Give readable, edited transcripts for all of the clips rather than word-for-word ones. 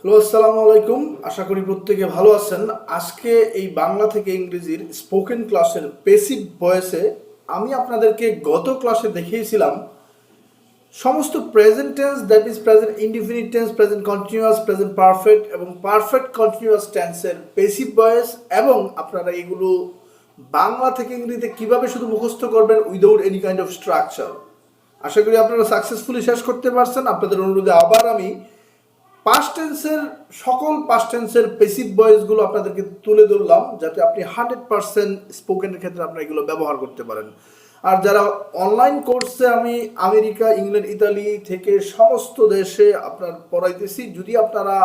Hello, আসসালামু আলাইকুম। আশা করি প্রত্যেকে ভালো আছেন। আজকে এই বাংলা থেকে ইংরেজির স্পোকেন ক্লাসের পেসিভ ভয়েসে আমি আপনাদেরকে গত ক্লাসে দেখিয়েছিলাম সমস্ত present tense, that is present indefinite tense, present continuous, present perfect এবং পারফেক্ট কন্টিনিউয়াস টেন্সের পেসিভ ভয়েস, এবং আপনারা এগুলো বাংলা থেকে ইংরেজিতে কিভাবে শুধু মুখস্থ করবেন without any kind of structure. আশা করি আপনারা সাকসেসফুলি শেষ করতে পারছেন। আপনাদের অনুরোধে আবার আমি পাস্ট টেন্সের সকল পাস্ট টেন্সের পেসিভ ভয়েসগুলো আপনাদেরকে তুলে ধরলাম, যাতে আপনি 100% স্পোকেনের ক্ষেত্রে আপনারা এগুলো ব্যবহার করতে পারেন। আর যারা অনলাইন কোর্সে আমি আমেরিকা, ইংল্যান্ড, ইতালি থেকে সমস্ত দেশে আপনার পড়াইতেছি, যদি আপনারা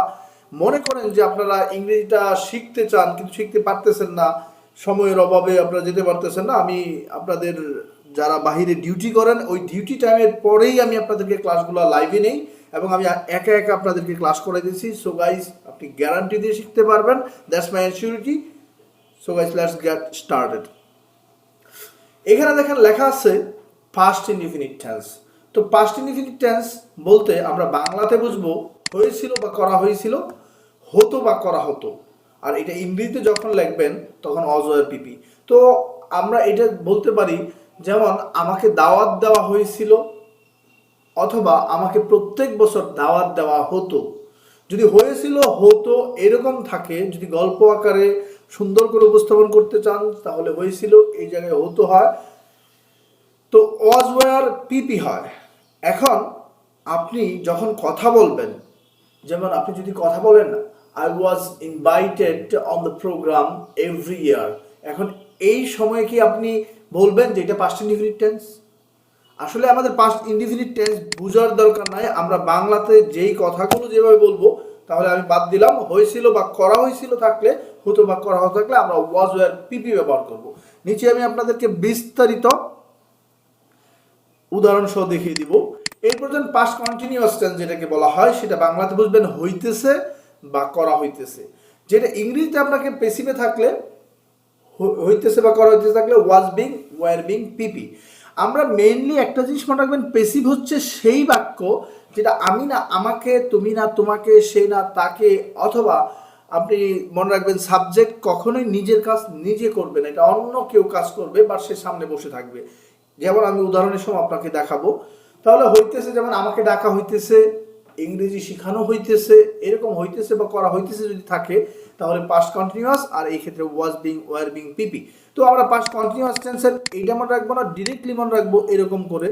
মনে করেন যে আপনারা ইংরেজিটা শিখতে চান কিন্তু শিখতে পারতেছেন না, সময়ের অভাবে আপনারা যেতে পারতেছেন না, আমি আপনাদের যারা বাহিরে ডিউটি করেন ওই ডিউটি টাইমের পরেই আমি আপনাদেরকে ক্লাসগুলো লাইভে নেই এবং আমি একা একা আপনাদেরকে ক্লাস করে দিচ্ছি। সো গাইজ, আপনি গ্যারান্টি দিয়ে শিখতে পারবেন, that's my ensurity. So guys, let's get started. এখানে দেখেন লেখা আছে পাস্ট ইনডিফিনিট টেন্স। তো পাস্ট ইনডিফিনিট টেন্স বলতে আমরা বাংলাতে বুঝবো হয়েছিল বা করা হয়েছিল, হতো বা করা হতো। আর এটা ইংরেজিতে যখন লিখবেন তখন অজয়ের পিপি। তো আমরা এটা বলতে পারি, যেমন আমাকে দাওয়াত দেওয়া হয়েছিল, অথবা আমাকে প্রত্যেক বছর দাওয়াত দেওয়া হতো। যদি হয়েছিল, হতো এরকম থাকে, যদি গল্প আকারে সুন্দর করে উপস্থাপন করতে চান তাহলে হয়েছিল এই জায়গায় হতো হয়, তো ওয়াজ ওয়ার পিপি হয়। এখন আপনি যখন কথা বলবেন, যেমন আপনি যদি কথা বলেন I was invited on the programme every year, এখন এই সময়ে কি আপনি বলবেন যে এটা পাস্ট ইনডিফিনিট টেন্স? আসলে আমাদের পাস্ট ইনডিফিনিট টেন্স বোঝার দরকার নাই, আমরা বাংলাতে যেই কথাগুলো যেভাবে বলবো। তাহলে আমি বাদ দিলাম হয়েছিল বা করা হয়েছিল থাকলে, হতো বা করা হতো থাকলে আমরা ওয়াজ ওয়ার পিপি ব্যবহার করব। নিচে আমি আপনাদেরকে বিস্তারিত উদাহরণ সহ দেখিয়ে দিব। এরপর যেন পাস্ট কন্টিনিউয়াস টেন্স যেটাকে বলা হয়, সেটা বাংলাতে বুঝবেন হইতেছে বা করা হইতেছে। যেটা ইংরেজিতে আপনাকে পেসিভে থাকলে, হইতেছে বা করা হইতেছে থাকলে ওয়াজ বিং, ওয়ার বিং, পিপি। আমরা মেইনলি একটা জিনিস মনে রাখবেন, পেসিভ হচ্ছে সেই বাক্য যেটা আমি না আমাকে, তুমি না তোমাকে, সে না তাকে, অথবা আপনি মনে রাখবেন সাবজেক্ট কখনোই নিজের কাজ নিজে করবে না, এটা অন্য কেউ কাজ করবে বা সে সামনে বসে থাকবে। যেমন আমি উদাহরণের সময় আপনাকে দেখাবো। তাহলে হইতেছে, যেমন আমাকে ডাকা হইতেছে, ইংরেজি শেখানো হইতেছে, এরকম হইতেছে বা করা হইতেছে যদি থাকে তাহলে পাস্ট কন্টিনিউয়াস, আর এই ক্ষেত্রে ওয়াজ বিং, ওয়ার বিং, পিপি। তো আমরা পাস্ট কন্টিনিউয়াস টেন্সের এইটা মনে রাখবো না, ডিরেক্টলি মনে রাখবো এরকম করে,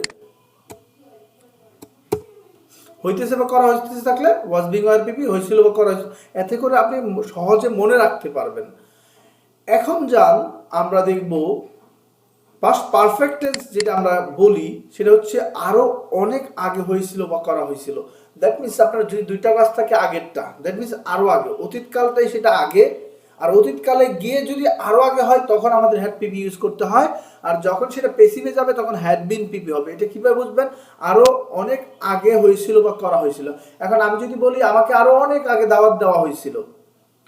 হইতেছে বা করা হইতেছে থাকলে ওয়াজ বিং, ওয়ার, পিপি, হয়েছিল বা করা হয়েছিল, এতে করে আপনি সহজে মনে রাখতে পারবেন। এখন যান আমরা দেখব পাস্ট পারফেক্ট টেন্স যেটা আমরা বলি, সেটা হচ্ছে আরো অনেক আগে হয়েছিল বা করা হয়েছিল। দ্যাট মিনস আপনার যদি দুইটা কাজ থাকে, আগেরটা দ্যাট মিনস আরো আগে, অতীতকালটাই সেটা আগে, আর অতীতকালে গিয়ে যদি আরো আগে হয় তখন আমাদের হ্যাড পিপি ইউজ করতে হয়। আর যখন সেটা পেসিভে যাবে তখন হ্যাড বিন পিপি হবে। এটা কিভাবে বুঝবেন? আরো অনেক আগে হয়েছিল বা করা হয়েছিল। এখন আমি যদি বলি আমাকে আরো অনেক আগে দাওয়াত দেওয়া হয়েছিল,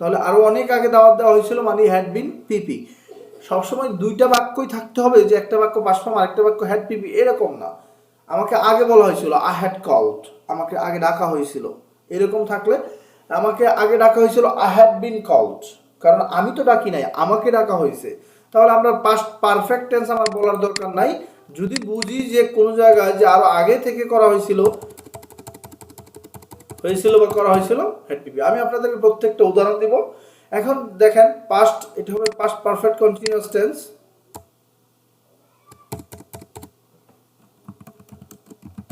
তাহলে আরো অনেক আগে দাওয়াত দেওয়া হয়েছিল মানে হ্যাড বিন পিপি। সবসময় দুইটা বাক্যই থাকতে হবে, যে একটা বাক্য পাস্ট ফর্ম আরেকটা বাক্য হ্যাড পিপি, এরকম না। আমাকে আগে বলা হয়েছিল, আই হ্যাড কলড, আমাকে আগে ডাকা হয়েছিল, এরকম থাকলে আমাকে আগে ডাকা হয়েছিল, আই হ্যাড বিন কলড, কারণ আমি তো ডাকি নাই, আমাকে ডাকা হয়েছে। তাহলে আমরা পাস্ট পারফেক্ট টেন্স আমার বলার দরকার নাই। যদি বুঝি যে কোনো জায়গায় যে আরো আগে থেকে করা হয়েছিল, হয়েছিল বা করা হয়েছিল, হ্যাড পিপি। আমি আপনাদেরকে প্রত্যেকটা উদাহরণ দিব। এখন দেখেন পাস্ট, এটা হবে past perfect continuous tense.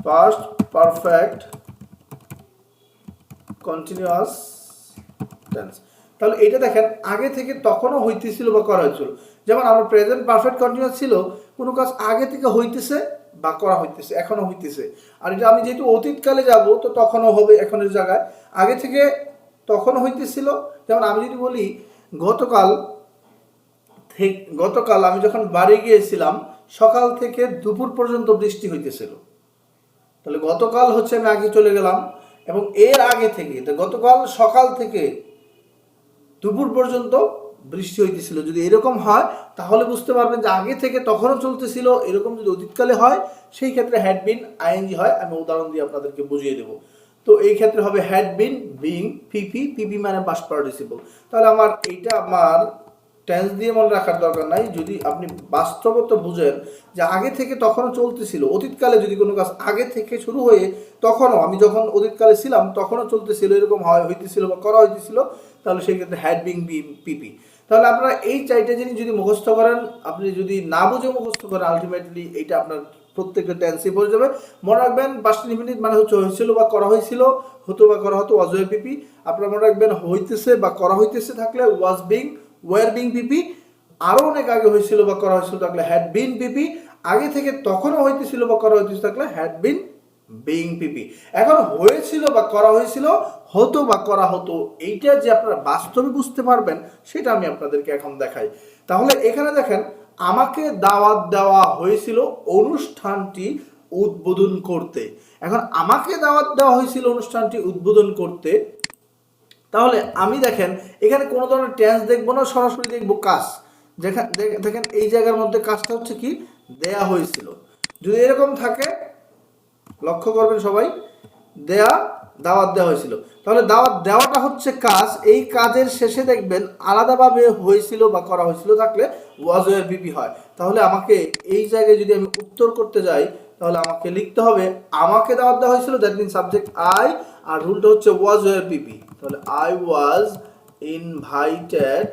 Past perfect continuous tense. তাহলে এটা দেখেন আগে থেকে তখনও হইতেছিল বা করা হয়েছিল। যেমন আমার প্রেজেন্ট পারফেক্ট কন্টিনিউয়াস ছিল, কোনো কাজ আগে থেকে হইতেছে বা করা হইতেছে, এখনো হইতেছে। আর এটা আমি যেহেতু অতীতকালে যাব তো তখনও হবে এখনের জায়গায়, আগে থেকে তখনও হইতেছিল। যেমন আমি যদি বলি গতকাল আমি যখন বাড়ি গিয়েছিলাম সকাল থেকে দুপুর পর্যন্ত বৃষ্টি হইতেছিল, তাহলে গতকাল হচ্ছে আমি আগে চলে গেলাম, এবং এর আগে থেকে গতকাল সকাল থেকে দুপুর পর্যন্ত বৃষ্টি হইতেছিল। যদি এরকম হয় তাহলে বুঝতে পারবেন যে আগে থেকে তখনও চলতেছিল। এরকম যদি অতীতকালে হয় সেই ক্ষেত্রে হ্যাড বিন আইএনজি হয়। আমি উদাহরণ দিয়ে আপনাদেরকে বুঝিয়ে দেবো। তো এই ক্ষেত্রে হবে হ্যাড বিন বিং পিপি, পিপি মানে পাস্ট পার্টিসিপল। তাহলে আমার এইটা আমার টেন্স দিয়ে মনে রাখার দরকার নাই। যদি আপনি বাস্তবতা বুঝেন যে আগে থেকে তখনও চলতেছিল, অতীতকালে যদি কোনো কাজ আগে থেকে শুরু হয়ে তখনও, আমি যখন অতীতকালে ছিলাম তখনও চলতেছিল, এরকম হইতেছিল বা করা হইতেছিল, তাহলে সেই ক্ষেত্রে হ্যাড বিং বি পিপি। তাহলে আপনারা এই চারটে জিনিস যদি মুখস্থ করেন, আপনি যদি না বুঝে মুখস্থ করেন, আলটিমেটলি এইটা আপনার প্রত্যেকটা টেন্সে পড়ে যাবে। মনে রাখবেন পাস্ট ইনফিনিট মানে হচ্ছে হয়েছিল বা করা হয়েছিল, হতো বা করা হতো ওয়াজ ওয়ার পিপি। আপনারা মনে রাখবেন হইতেছে বা করা হইতেছে থাকলে ওয়াজ বিং ওয়ার বিং পিপি, আরো অনেক আগে হয়েছিল বা করা হয়েছিল থাকলে হ্যাড বিন পিপি, আগে থেকে তখনও হইতেছিল বা করা হইতেছিল থাকলে হ্যাড বিন বিং পিপি। এখন হয়েছিল বা করা হয়েছিল, হতো বা করা হতো, এইটা যে আপনারা বাস্তবে বুঝতে পারবেন সেটা আমি আপনাদেরকে এখন দেখাই। তাহলে এখানে দেখেন, আমাকে দাওয়াত দেওয়া হয়েছিল অনুষ্ঠানটি উদ্বোধন করতে। এখন আমাকে দাওয়াত দেওয়া হয়েছিল অনুষ্ঠানটি উদ্বোধন করতে, তাহলে আমি দেখেন এখানে কোনো ধরনের টেন্স দেখবো না, সরাসরি দেখবো কাজ। দেখেন এই জায়গার মধ্যে কাজটা হচ্ছে কি, দেয়া হয়েছিল। যদি এরকম থাকে, লক্ষ্য করবেন সবাই, দাওয়াত দেওয়া হয়েছিল, তাহলে দাওয়াত দেওয়াটা হচ্ছে কাজ। এই কাজের শেষে দেখবেন আলাদাভাবে হয়েছিল বা করা হয়েছিল থাকলে ওয়াজ ওয়ার পিপি হয়। তাহলে আমাকে এই জায়গায় যদি আমি উত্তর করতে যাই, তাহলে আমাকে লিখতে হবে আমাকে দাওয়াত দেওয়া হয়েছিল, দ্যাট মিন সাবজেক্ট আই, আর রুলটা হচ্ছে ওয়াজ ওয়ার পিপি। তাহলে আই ওয়াজ ইনভাইটেড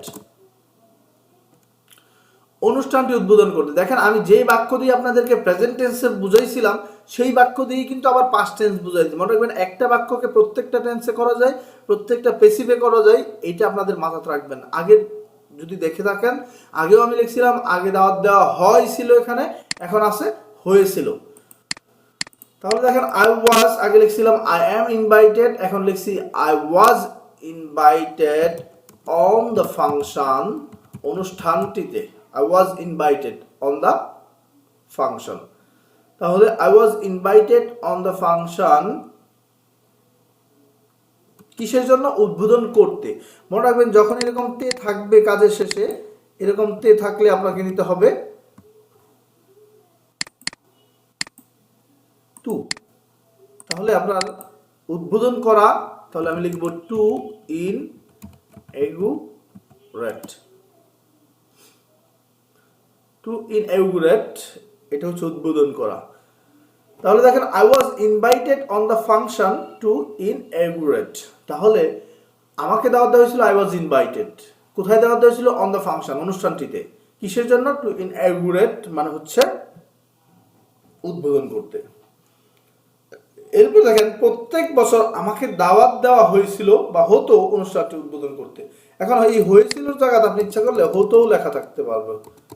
অনুষ্ঠানটি উদ্বোধন করতে। দেখেন আমি যেই বাক্য দিয়ে আপনাদেরকে প্রেজেন্ট টেন্সে বুঝাইছিলাম সেই বাক্য দিয়েই কিন্তু আবার পাস্ট টেন্স বুঝাইছি। মনে রাখবেন একটা বাক্যকে প্রত্যেকটা টেন্সে করা যায়, প্রত্যেকটা পেসিভে করা যায়, এইটা আপনাদের মাথাতে রাখবেন। আগে যদি দেখে থাকেন, আগেও আমি লিখছিলাম আগে দাওয়াত দেওয়া হয়েছিল, এখানে এখন আছে হয়েছিল। তাহলে দেখেন আই ওয়াজ, আগে লিখছিলাম আই অ্যাম ইনভাইটেড, এখন লিখছি I was invited on the function, অনুষ্ঠানটিতে। I was invited on the function. তাহলে I was invited on the function কিসের জন্য, উদ্বোধন করতে। মনে রাখবেন যখন এরকম তে থাকবে কাজের শেষে, এরকম তে থাকলে আপনাকে নিতে হবে টু। তাহলে আপনার উদ্বোধন করা, তাহলে আমি লিখব টু ইনঅগুরেট। টু ইনঅগুরেট এটা হচ্ছে উদ্বোধন করা। তাহলে দেখেন I was invited on the function to inaugurate. তাহলে আমাকে দাওয়াত দেওয়া হয়েছিল, আই ওয়াজ ইনভাইটেড। কোথায় দাওয়াত দেওয়া হয়েছিল, অন দ্য ফাংশন, অনুষ্ঠানটিতে। কিসের জন্য, টু ইনঅগুরেট মানে হচ্ছে উদ্বোধন করতে। এরপর দেখেন প্রত্যেক বছর আমাকে দাওয়াত দেওয়া হয়েছিল বা হতো অনুষ্ঠানটি উদ্বোধন করতে। এখন এই হয়েছিল জায়গাতে আপনি ইচ্ছা করলে হতোও লেখা থাকতে পারবে।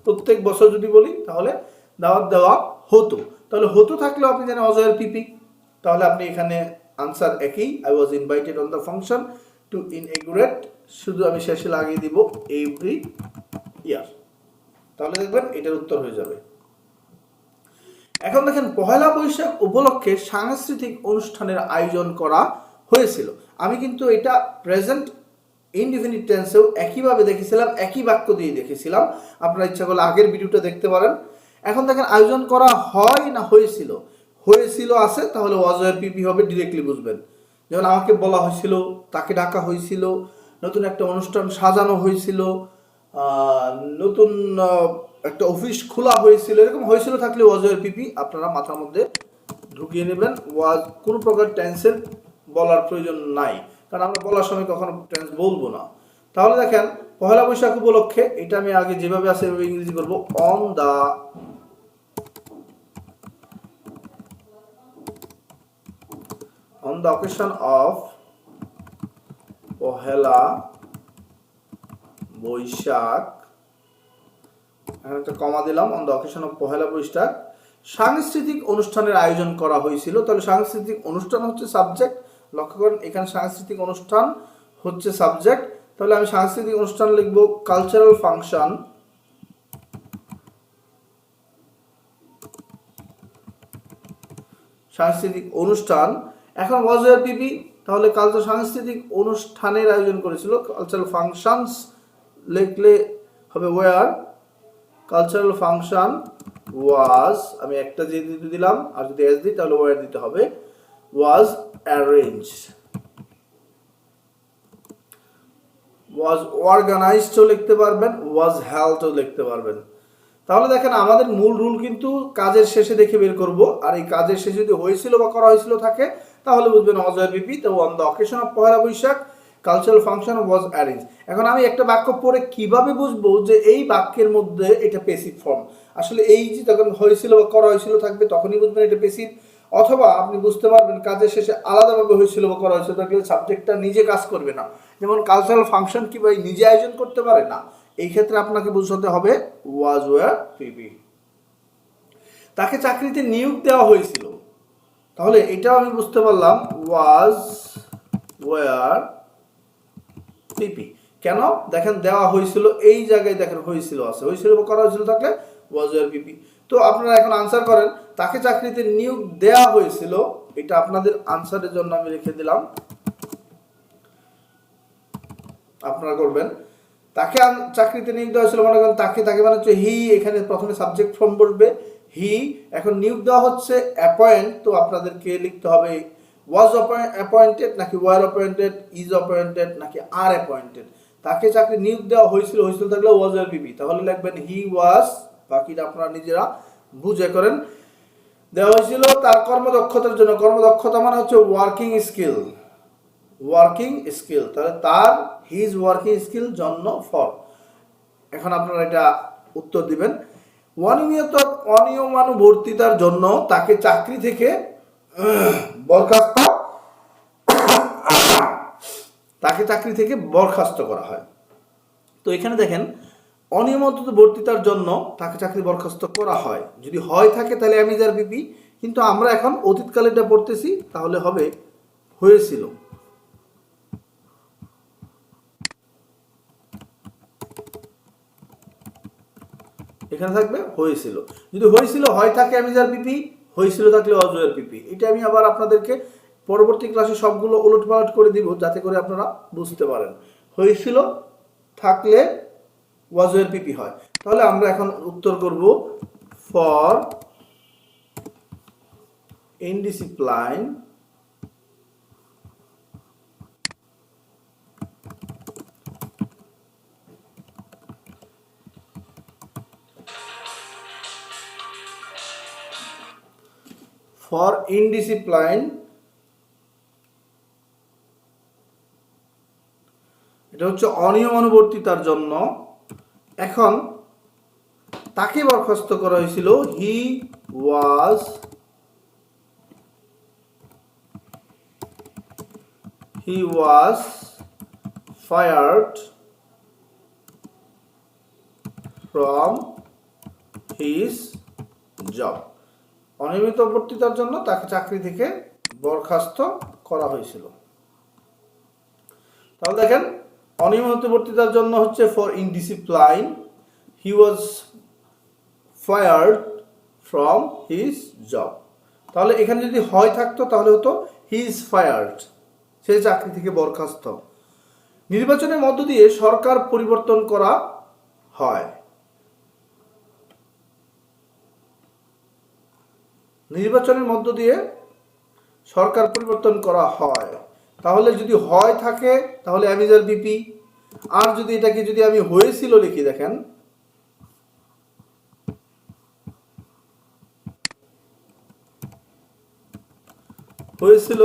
প্রত্যেক বছর যদি বলি তাহলে দাওয়াত দেওয়া হতো, তাহলে হতো থাকলেও আপনি জানেন অজয়ের পিপি। তাহলে আপনি এখানে আনসার একই, I was invited on the function to inaugurate, শুধু আমি শেষে লাগিয়ে দিব এভরি ইয়ার। তাহলে দেখবেন এটার উত্তর হয়ে যাবে। এখন দেখেন পহেলা বৈশাখ উপলক্ষে সাংস্কৃতিক অনুষ্ঠানের আয়োজন করা হয়েছিল। আমি কিন্তু এটা প্রেজেন্ট ইনডিফিনিট টেন্সেও একইভাবে দেখেছিলাম, একই বাক্য দিয়ে দেখেছিলাম। আপনারা ইচ্ছা করলে আগের ভিডিওটা দেখতে পারেন। এখন দেখেন আয়োজন করা হয় না হয়েছিল, হয়েছিল আছে, তাহলে ওয়াজ ওয়ার পিপি হবে, ডিরেক্টলি বুঝবেন। যেমন আমাকে বলা হয়েছিল, তাকে ডাকা হয়েছিল, নতুন একটা অনুষ্ঠান সাজানো হয়েছিল, নতুন একটা অফিস খোলা হয়েছিল, এরকম হয়েছিল থাকলে ওয়াজ ওয়ার পিপি আপনারা মাথার মধ্যে ঢুকিয়ে নেবেন। ওয়াজ কোনো প্রকার টেন্সের বলার প্রয়োজন নাই, কারণ আমরা বলার সময় কখনো টেন্স বলবো না। তাহলে দেখেন পহেলা বৈশাখ উপলক্ষে, এটা আমি আগে যেভাবে আছে এভাবে ইংরেজি করবো, on the occasion of Pohela Boishakh, একটা কমা দিলাম, on the occasion of Pohela Boishakh সাংস্কৃতিক অনুষ্ঠানের আয়োজন করা হয়েছিল। তাহলে সাংস্কৃতিক অনুষ্ঠান হচ্ছে সাবজেক্ট, লক্ষ্য করেন এখানে সাংস্কৃতিক অনুষ্ঠান হচ্ছে সাবজেক্ট। তাহলে আমি সাংস্কৃতিক অনুষ্ঠান লিখবো কালচারাল ফাংশন, সাংস্কৃতিক অনুষ্ঠান। এখন ওয়াজ ওয়ার পিপি, তাহলে সাংস্কৃতিক অনুষ্ঠানের আয়োজন করেছিল, কালচারাল ফাংশনস লিখলে হবে ওয়ার, কালচারাল ফাংশন ওয়াজ, আমি একটা যে দিলাম, আর যদি এস দিই তাহলে ওয়ার দিতে হবে, ওয়াজ arranged, was organized ও লিখতে পারবেন, was held ও লিখতে পারবেন। তাহলে দেখেন আমাদের মূল রুল কিন্তু কাজের শেষে দেখে বের করব, আর এই কাজের শেষে যদি হয়েছিল বা করা হয়েছিল থাকে তাহলে বুঝবেন was or PP। তো on the occasion of Pohela Boishakh cultural function was arranged। এখন আমি একটা বাক্য পড়ে কিভাবে বুঝবো যে এই বাক্যের মধ্যে এটা পেসিভ ফর্ম? আসলে এই যে যখন হয়েছিল বা করা হয়েছিল থাকবে তখনই বুঝবেন এটা পেসিভ, অথবা আপনি বুঝতে পারবেন কাজের শেষে আলাদাভাবে হয়েছিল বা করা হয়েছিল থাকলে সাবজেক্টটা নিজে কাজ করবে না। যেমন কালচারাল ফাংশন কি ভাই নিজে আয়োজন করতে পারে না, এই ক্ষেত্রে আপনাকে বুঝতে হবে was were PP। তাকে চাকরিতে নিয়োগ দেওয়া হয়েছিল, তাহলে এটাও আমি বুঝতে পারলাম was were PP। কেন? দেখেন দেওয়া হয়েছিল, এই জায়গায় দেখেন হয়েছিল আছে, হয়েছিল বা করা হয়েছিল থাকলে was were PP। তো আপনারা এখন আনসার করেন, তাকে চাকরিতে নিয়োগ দেওয়া হয়েছিল, এটা আপনাদের আনসারের জন্য আমি লিখে দিলাম, আপনারা করবেন। তাকে চাকরিতে নিয়োগ দেওয়া হয়েছিল, মনে করেন তাকে, তাকে মানে হচ্ছে হি, এখানে প্রথমে সাবজেক্ট ফর্ম বসবে হি। এখন নিয়োগ দেওয়া হচ্ছে অ্যাপয়েন্ট, তো আপনাদেরকে লিখতে হবে was appointed নাকি were appointed, is appointed নাকি are appointed। তাকে চাকরি নিয়োগ দেওয়া হয়েছিল, হয়েছিল থাকলে was were PP, তাহলে লিখবেন he was, বাকিটা আপনারা নিজেরা বুঝে করেন। দেওয়া হয়েছিল তার কর্মদক্ষতার জন্য, কর্মদক্ষতা মানে হচ্ছে ওয়ার্কিং স্কিল, ওয়ার্কিং স্কিল, তাহলে তার হিজ ওয়ার্কিং স্কিল জন্য ফর। এখন আপনারা এটা উত্তর দিবেন। অনিয়মানুবর্তিতার জন্য তাকে চাকরি থেকে বরখাস্ত, তাকে চাকরি থেকে বরখাস্ত করা হয়। তো এখানে দেখেন অনিয়মানুবর্তিতার জন্য তাকে চাকরি বরখাস্ত করা হয়, যদি হয় থাকে তাহলে অ্যামিজার পিপি, কিন্তু আমরা এখন অতীতকালে এটা পড়তেছি, তাহলে হবে হয়েছিল। এখানে থাকবে হয়েছিল, যদি হয়েছিল হয় থাকে অ্যামিজার পিপি, হয়েছিল থাকলে was were পিপি। এটা আমি আবার আপনাদেরকে পরবর্তী ক্লাসে সবগুলো উলটপালট করে দিব যাতে করে আপনারা বুঝতে পারেন। হয়েছিল থাকলে was were পিপি হয়। তাহলে আমরা এখন উত্তর করব ফর indiscipline for indiscipline, এটা হচ্ছে অনিয়মানুবর্তিতার জন্য। এখন তাকে বরখাস্ত করা হয়েছিল, he was fired from his job। অনিয়মিতবর্তিতার জন্য তাকে চাকরি থেকে বরখাস্ত করা হয়েছিল। তাহলে দেখেন অনিয়মিতবর্তিতার জন্য হচ্ছে for indiscipline, he was fired from his job. তাহলে এখানে যদি হয় থাকতো তাহলে হতো হি ইজ ফায়ার্ড, সে চাকরি থেকে বরখাস্ত। নির্বাচনের মধ্য দিয়ে সরকার পরিবর্তন করা হয়, নির্বাচনের মধ্য দিয়ে সরকার পরিবর্তন করা হয়, তাহলে যদি হয় থাকে তাহলে অ্যামিজার বিপি। আর যদি এটাকে যদি আমি হয়েছিল লিখি, দেখেন হয়েছিল,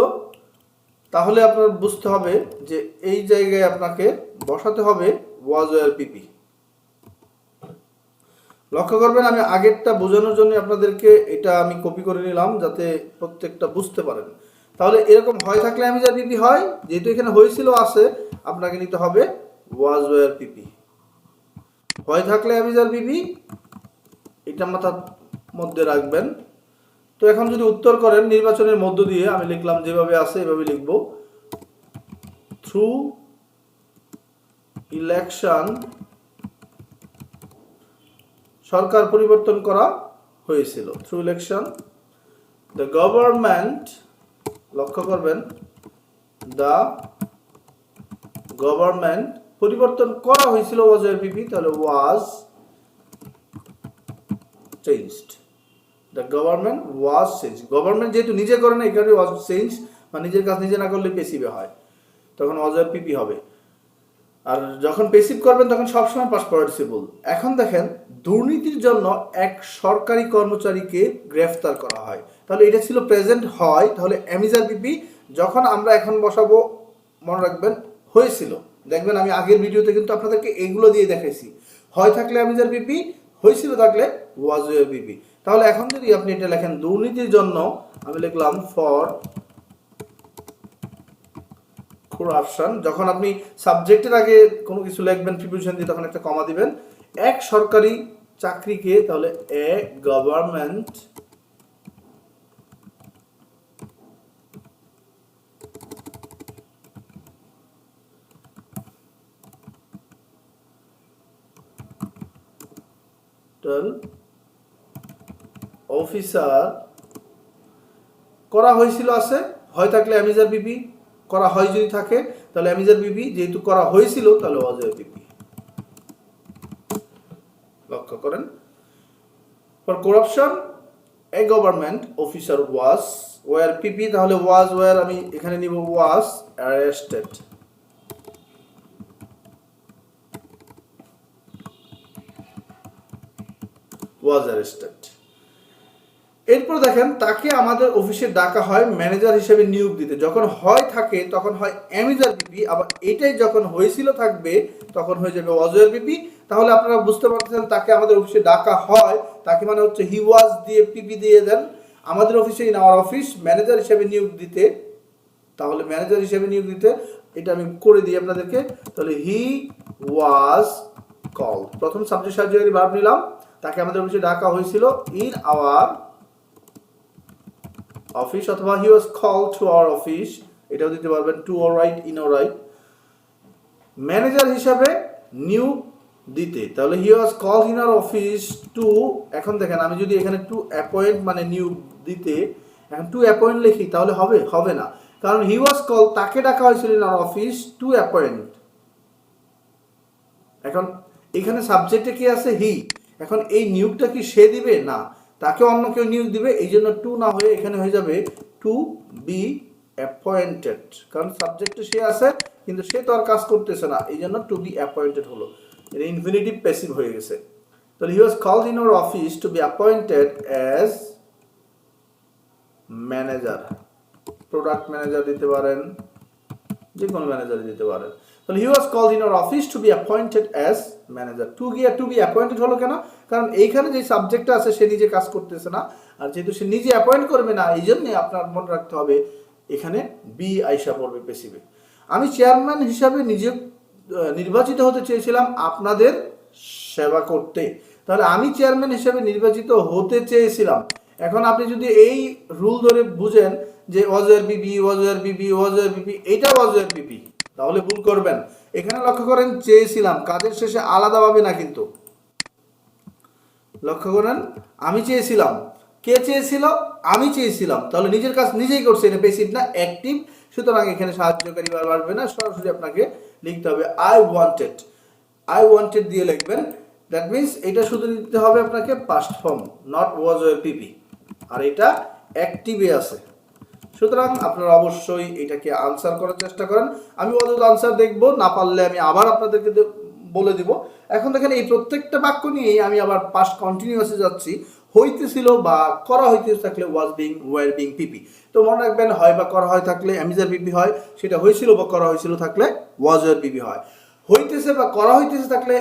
তাহলে আপনার বুঝতে হবে যে এই জায়গায় আপনাকে বসাতে হবে was were পিপি। লক্ষ্য করবেন আমি আগেরটা বোঝানোর জন্য আপনাদেরকে এটা আমি কপি করে নিলাম যাতে প্রত্যেকটা বুঝতে পারেন। তাহলে এরকম হয় থাকলে আমি যা পিপি হয়, যেহেতু এখানে হয়েছিল আছে আপনাকে নিতে হবে was were পিপি। হয় থাকলে আমি যার পিপি, এটা মাথার মধ্যে রাখবেন। তো এখন যদি উত্তর করেন নির্বাচনের মধ্য দিয়ে, আমি লিখলাম যেভাবে আছে এভাবে লিখব, থ্রু ইলেকশন সরকার পরিবর্তন করা হয়েছিল, থ্রু ইলেকশন দ্য গভর্নমেন্ট, লক্ষ্য করবেন দ্য গভর্নমেন্ট পরিবর্তন করা হয়েছিল was were পিপি, তাহলে was changed, the government was changed। Government যেহেতু নিজে করে না, এখানে was changed, বা নিজের কাজ নিজে না করলে পেসিভে হয়, তখন ওয়াজ ওয়্যার পিপি হবে। আর যখন পেসিভ করবেন তখন সবসময় পাস্ট পার্টিসিপল। এখন দেখেন, দুর্নীতির জন্য এক সরকারি কর্মচারীকে গ্রেফতার করা হয়, তাহলে এটা ছিল প্রেজেন্ট হয়, তাহলে অ্যামিজার পিপি। যখন আমরা এখন বসাবো, মনে রাখবেন হয়েছিল, দেখবেন আমি আগের ভিডিওতে কিন্তু আপনাদেরকে এগুলো দিয়ে দেখাইছি। হয় থাকলে অ্যামিজার পিপি, হয়েছিল থাকলে ওয়াজ ওয়্যার পিপি। তাহলে এখন যদি আপনি এটা লেখেন দুর্নীতির জন্য, আমি লিখলাম ফর করাপশন। যখন আপনি সাবজেক্টের আগে কোনো কিছু লিখবেন প্রিপোজিশন দিয়ে, তখন একটা কমা দিবেন। এক সরকারি চাকরিকে, তাহলে এ গভর্নমেন্ট অফিসার করা হয়েছিল আছে, হয় থাকলে অ্যামিজার পিপি, করা হয় যদি থাকে তাহলে অ্যামিজার পিপি, যেহেতু করা হয়েছিল তাহলে ওয়াজ ওয়্যার পিপি। লক্ষ্য করেন, for corruption a government officer was were PP, তাহলে ওয়াজ ওয়্যার আমি এখানে নিব ওয়াজ অ্যারেস্টেড। Was arrested. এরপর দেখেন, তাকে আমাদের অফিসে ডাকা হয় ম্যানেজার হিসেবে নিয়োগ দিতে। যখন হয় থাকে তখন হয় অ্যামিজার পিপি, আবার এটাই যখন হয়েছিল থাকবে তখন হয়ে যাবে ওয়াজ ওয়্যার পিপি। তাহলে আপনারা বুঝতে পারতেছেন, তাকে আমাদের অফিসে ডাকা হয়, তাকে মানে হচ্ছে হি ওয়াজ দিয়ে পিপি দিয়ে দেন, আমাদের অফিসে ইন আওয়ার অফিস ম্যানেজার হিসেবে নিয়োগ দিতে। তাহলে ম্যানেজার হিসেবে নিয়োগ দিতে, এটা আমি করে দিই আপনাদেরকে। তাহলে হি ওয়াজ কল, প্রথম সাবজেক্ট সাহায্যকারী ভার্ব নিলাম, তাকে আমাদের অফিসে ডাকা হয়েছিল ইন আওয়ার অফিস, অথবা he was call to our office, এটাও দিতে পারবেন, to or right, in or right. Manager হিসাবে নিয়োগ দিতে, তাহলে he was call in our office to, এখন দেখেন আমি যদি এখানে টু অ্যাপয়েন্ট মানে নিয়োগ দিতে, এখন টু অ্যাপয়েন্ট লিখি তাহলে হবে না, কারণ হি ওয়াজ কল, তাকে ডাকা হয়েছিল in our office two appoint. এখন এখানে সাবজেক্টে কি আছে? হি। এখন এই নিয়োগটা কি সে দিবে? না, তাকে অন্য কেউ নিয়োগ দিবে, এই জন্য টু না হয়ে এখানে হয়ে যাবে টু বি অ্যাপয়েন্টেড, কারণ সাবজেক্টে সে আছে কিন্তু সে তো আর কাজ করতেছে না, এই জন্য টু বি অ্যাপয়েন্টেড হলো, এটা ইনফিনিটিভ প্যাসিভ হয়ে গেছে। তাহলে he was called in our office to be appointed as manager, product manager দিতে পারেন, যে কোনো ম্যানেজার দিতে পারেন। তাহলে he was called in our office to be appointed as manager. To গিয়ে টু বি অ্যাপয়েন্টেড হলো কেন? কারণ এইখানে যে সাবজেক্টটা আছে সে নিজে কাজ করতেছে না, আর যেহেতু সে নিজে অ্যাপয়েন্ট করবে না, এই জন্যে আপনার মনে রাখতে হবে এখানে বি আইসা পড়বে পেসিভে। আমি চেয়ারম্যান হিসাবে নিজে নির্বাচিত হতে চেয়েছিলাম আপনাদের সেবা করতে, তাহলে আমি চেয়ারম্যান হিসাবে নির্বাচিত হতে চেয়েছিলাম। এখন আপনি যদি এই রুল ধরে বুঝেন যে was were PP, was were PP, was were PP, এটা ওয়াজ ওয়্যার পিপি, তাহলে ভুল করবেন। এখানে লক্ষ্য করেন, চেয়েছিলাম কাজের শেষে আলাদাভাবে না, কিন্তু লক্ষ্য করেন আমি চেয়েছিলাম, কে চেয়েছিল? আমি চেয়েছিলাম, তাহলে নিজের কাজ নিজেই করছে, এটা প্যাসিভ না, অ্যাক্টিভ। সুতরাং এখানে সাহায্যকারী ভার্ব আসবে না, সরাসরি আপনাকে লিখতে হবে আই ওয়ান্টেড। আই ওয়ান্টেড দিয়ে লিখবেন, দ্যাট মিন্স এটা শুধু দিতে হবে আপনাকে past form, not was were PP, আর এটা অ্যাক্টিভে আছে। সুতরাং আপনারা অবশ্যই এটাকে আনসার করার চেষ্টা করেন। আমি অযথ আনসার দেখবো, না পারলে আমি আবার আপনাদেরকে বলে দিব। এখন দেখেন এই প্রত্যেকটা বাক্য নিয়েই আমি আবার পাস্ট কন্টিনিউয়াসে যাচ্ছি। হইতেছিল বা করা হইতে থাকলে ওয়াজ বিং, ওয়ার বিং পিপি। তো মনে রাখবেন, হয় বা করা হয় থাকলে অ্যামিজার পিপি হয়, সেটা হয়েছিল বা করা হয়েছিল থাকলে ওয়াজ ওয়ার পিপি হয়। হইতেছে বা করা হইতেছে থাকলে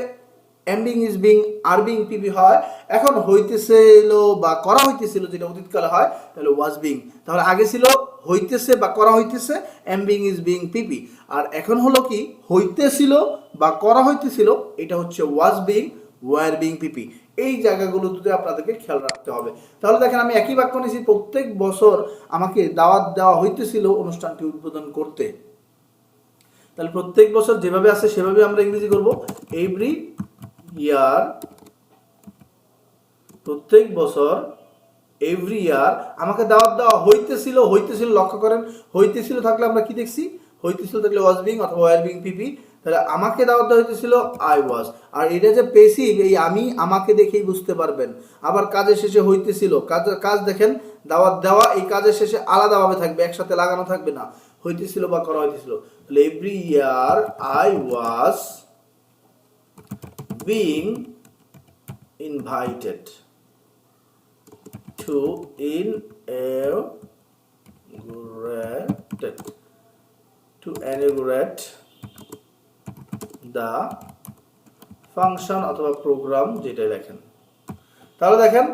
am being, is being, are being PP হয়। এখন হইতেছিল বা করা হইতেছিল যেটা অতীতকালে হয়, তাহলে ওয়াজ বিং। তাহলে আগে ছিল হইতেছে বা করা হইতেছে, am being, is being PP. আর এখন হলো কি, হইতেছিল বা করা হইতেছিল, এটা হচ্ছে ওয়াজ বিং, ওয়ার বিং পিপি। এই জায়গাগুলোতে আপনাদেরকে খেয়াল রাখতে হবে। তাহলে দেখেন আমি একই বাক্য নিয়েছি, প্রত্যেক বছর আমাকে দাওয়াত দেওয়া হইতেছিল অনুষ্ঠানটি উদ্বোধন করতে। তাহলে প্রত্যেক বছর যেভাবে আছে সেভাবে আমরা ইংরেজি করব, এভরি ইয়ার, প্রত্যেক বছর, এভরি ইয়ার আমাকে দাওয়াত দেওয়া হইতেছিল। হইতেছিল লক্ষ্য করেন, হইতেছিল থাকলে আমরা কি দেখছি? হইতেছিল থাকলে ওয়াজ বিং অথবা ওয়ার বিং পিপি। তাহলে আমাকে দাওয়াত দেওয়া হইতেছিল, আই ওয়াজ। আর এটা যে পেসিভ, এই আমি আমাকে দেখেই বুঝতে পারবেন। আবার কাজের শেষে হইতেছিল, কাজ দেখেন দাওয়াত দেওয়া এই কাজের শেষে আলাদাভাবে থাকবে, একসাথে লাগানো থাকবে না, হইতেছিল বা করা হইতেছিল। তাহলে every year I was being invited to inaugurate the function অথবা প্রোগ্রাম, যেটাই লেখেন। তাহলে দেখেন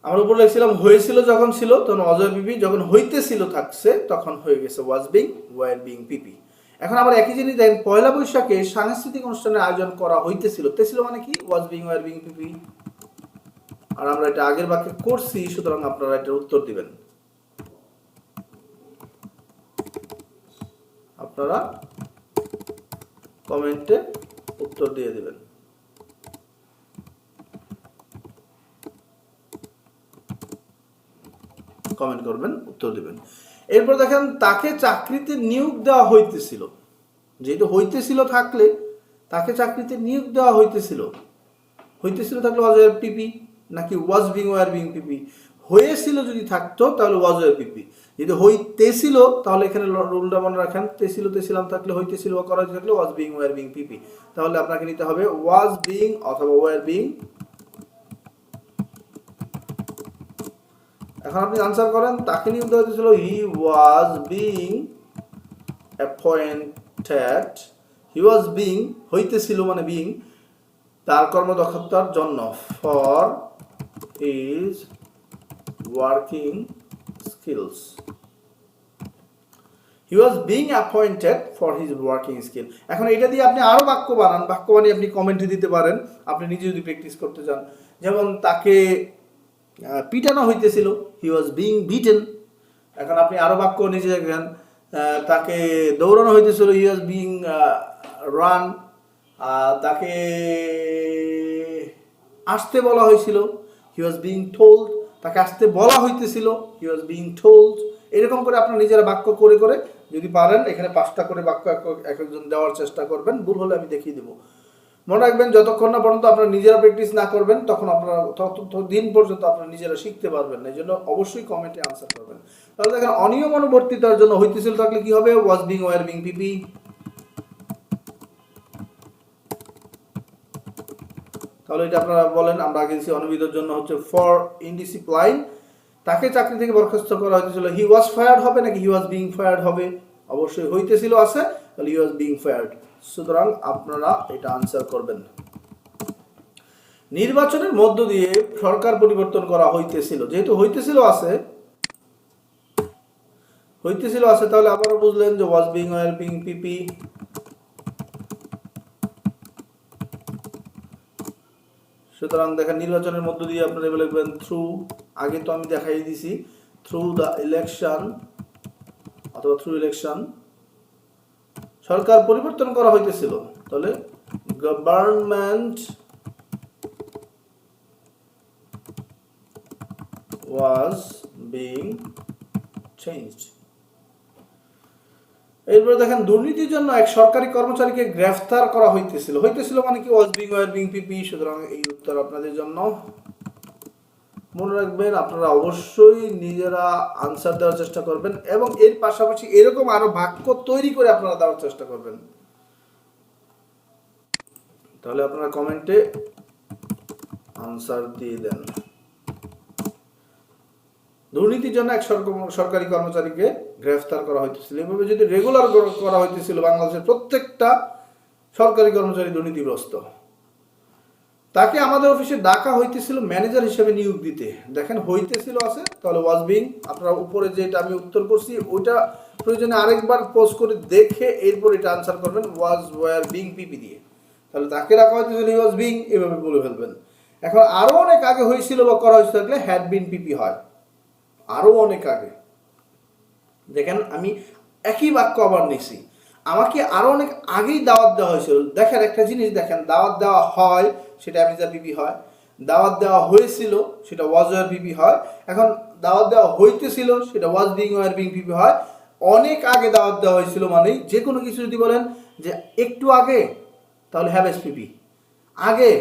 আমরা উপর লিখছিলাম হয়েছিল যখন ছিল তখন ওয়াজ ওয়ার পিপি, যখন হইতেছিল থাকছে তখন হয়ে গেছে ওয়াজ বিং ওয়ার বিং পিপি। এখন আবার একই জিনিস দেখেন, পয়লা বৈশাখে সাংস্কৃতিক অনুষ্ঠানের আয়োজন করা হইতেছিল, তেছিল মানে কি ওয়াজ বিং ওয়ার বিং পিপি। আর আমরা এটা আগের বাক্যে করছি, সুতরাং আপনারা এটার উত্তর দিবেন। আপনারা কমেন্টে উত্তর দিয়ে দিবেন। কমেন্ট করবেন, উত্তর দিবেন। এরপর দেখেন তাকে চাকরিতে নিয়োগ দেওয়া হইতেছিল, যেহেতু হইতেছিল থাকলে তাকে চাকরিতে নিয়োগ দেওয়া হইতেছিল, হইতেছিল থাকলে ওয়াজ ওয়ার পিপি নাকি ওয়াজ বিং ওয়ার বিং পিপি। হয়েছিল যদি থাকতো তাহলে ওয়াজ ওয়ার পিপি, যদি হইতেছিল তাহলে এখানে রুলটা মনে রাখেন, তেছিল তেছিলাম থাকলে হইতেছিল বা করা থাকলে was being were being PP. তাহলে আপনাকে নিতে হবে ওয়াজ বিং অথবা ওয়ার বিং। এখন আপনি আনসার করেন, তাকে নিয়োগ দেওয়া হয়েছিল, he was being appointed, he was being হইতেছিল মানে বিং তার কর্মদক্ষতার জন্য, for his working skills, he was being appointed for his working skill. এখন এটা দিয়ে আপনি আরো বাক্য বানান, বাক্য বানিয়ে আপনি কমেন্টে দিতে পারেন, আপনি নিজে যদি প্র্যাকটিস করতে চান। যেমন তাকে পিটানো হইতেছিল, হি ওয়াজ বিং বিটেন। এখন আপনি আরো বাক্য নিজে দেখেন, তাকে দৌড়ানো হইতেছিল, হি ওয়াজ বিং রান। তাকে আসতে বলা হয়েছিল, হি ওয়াজ বিং টোল্ড। তাকে আসতে বলা হইতেছিল, হি ওয়াজ বিং টোল্ড। এরকম করে আপনারা নিজেরা বাক্য করে করে যদি পারেন, এখানে 5টা করে বাক্য এক একজন দেওয়ার চেষ্টা করবেন, ভুল হলে আমি দেখিয়ে দেবো। মনে রাখবেন যতক্ষণ না পর্যন্ত আপনারা নিজেরা প্র্যাকটিস না করবেন তখন আপনারা ততদিন পর্যন্ত আপনারা নিজেরা শিখতে পারবেন না। এই জন্য অবশ্যই কমেন্টে আনসার করবেন। তাহলে দেখেন অনিয়ম অনুবর্তিতার জন্য হইতেছিল থাকলে কি হবে, was being were being PP. তাহলে এটা আপনারা বলেন। আমরা আগে দিয়েছি অনুবিধের জন্য হচ্ছে ফর ইনডিসিপ্লাইন, তাকে চাকরি থেকে বরখাস্ত করা হয়েছিল, হি ওয়াজ ফায়ার্ড হবে নাকি হি ওয়াজ বিং ফায়ার্ড হবে, অবশ্যই হইতেছিল আছে, তাহলে হি ওয়াজ বিং ফায়ার্ড। সুতরাং আপনারা এটা আনসার করবেন। নির্বাচনের মধ্য দিয়ে সরকার পরিবর্তন করা হইতেছিল, যেহেতু হইতেছিল আছে তাহলে আবারও বুঝলেন যে ওয়াজ বিং ওয়ার বিং পিপি। সুতরাং দেখেন নির্বাচনের মধ্য দিয়ে আপনারা লিখবেন থ্রু, আগে তো আমি দেখাই দিছি, থ্রু দ্য ইলেকশন অথবা থ্রু ইলেকশন সরকার পরিবর্তন করা হইতেছিল, তাহলে গভর্নমেন্ট was being changed। এরপর দেখেন দুর্নীতির জন্য এক সরকারি কর্মচারীকে গ্রেফতার করা হইতেছিল মানে কি ওয়াজ বিং ওয়ার বিং পিপি। সুতরাং এই উত্তর আপনাদের জন্য। মনে রাখবেন আপনারা অবশ্যই নিজেরা আনসার দেওয়ার চেষ্টা করবেন এবং এর পাশাপাশি এরকম আরো বাক্য তৈরি করে আপনারা দেওয়ার চেষ্টা করবেন। তাহলে আপনারা কমেন্টে আনসার দিয়ে দেন। দুর্নীতির জন্য এক সরকারি কর্মচারীকে গ্রেফতার করা হইতেছিল। এভাবে যদি রেগুলার করা হইতেছিল, বাংলাদেশের প্রত্যেকটা সরকারি কর্মচারী দুর্নীতিগ্রস্ত, তাকে আমাদের অফিসে ডাকা হইতেছিল ম্যানেজার হিসেবে নিয়োগ দিতে। দেখেন হইতেছিল আছে, তাহলে ওয়াজ বিং। আপনারা উপরে যেটা আমি উত্তর করছি ওইটা প্রয়োজনে আরেকবার পোস্ট করে দেখে এরপর এটা আনসার করবেন ওয়াজ ওয়ার বিং পিপি দিয়ে। তাহলে তাকে রাখা হইতেছিল ওয়াজ বিং, এভাবে বলে ফেলবেন। এখন আরো অনেক আগে হয়েছিল বা করা হয়েছিল থাকলে হ্যাড বিন পিপি হয়, আরো অনেক আগে। দেখেন আমি একই বাক্য আবার নিছি, আমাকে আরো অনেক আগেই দাওয়াত দেওয়া হয়েছিল। দেখেন একটা জিনিস দেখেন, দাওয়াত দেওয়া হয় সেটা অ্যামিজা পিপি হয়, দাওয়াত দেওয়া হয়েছিল সেটা ওয়াজ ওয়ার পিপি হয়। এখন দাওয়াত দেওয়া হইতেছিল সেটা ওয়াজ বিং ওয়ার বিং পিপি হয়। অনেক আগে দাওয়াত দেওয়া হয়েছিল মানে যে কোনো কিছু যদি বলেন যে একটু আগে, তাহলে হ্যাভ এস পিপি। আগে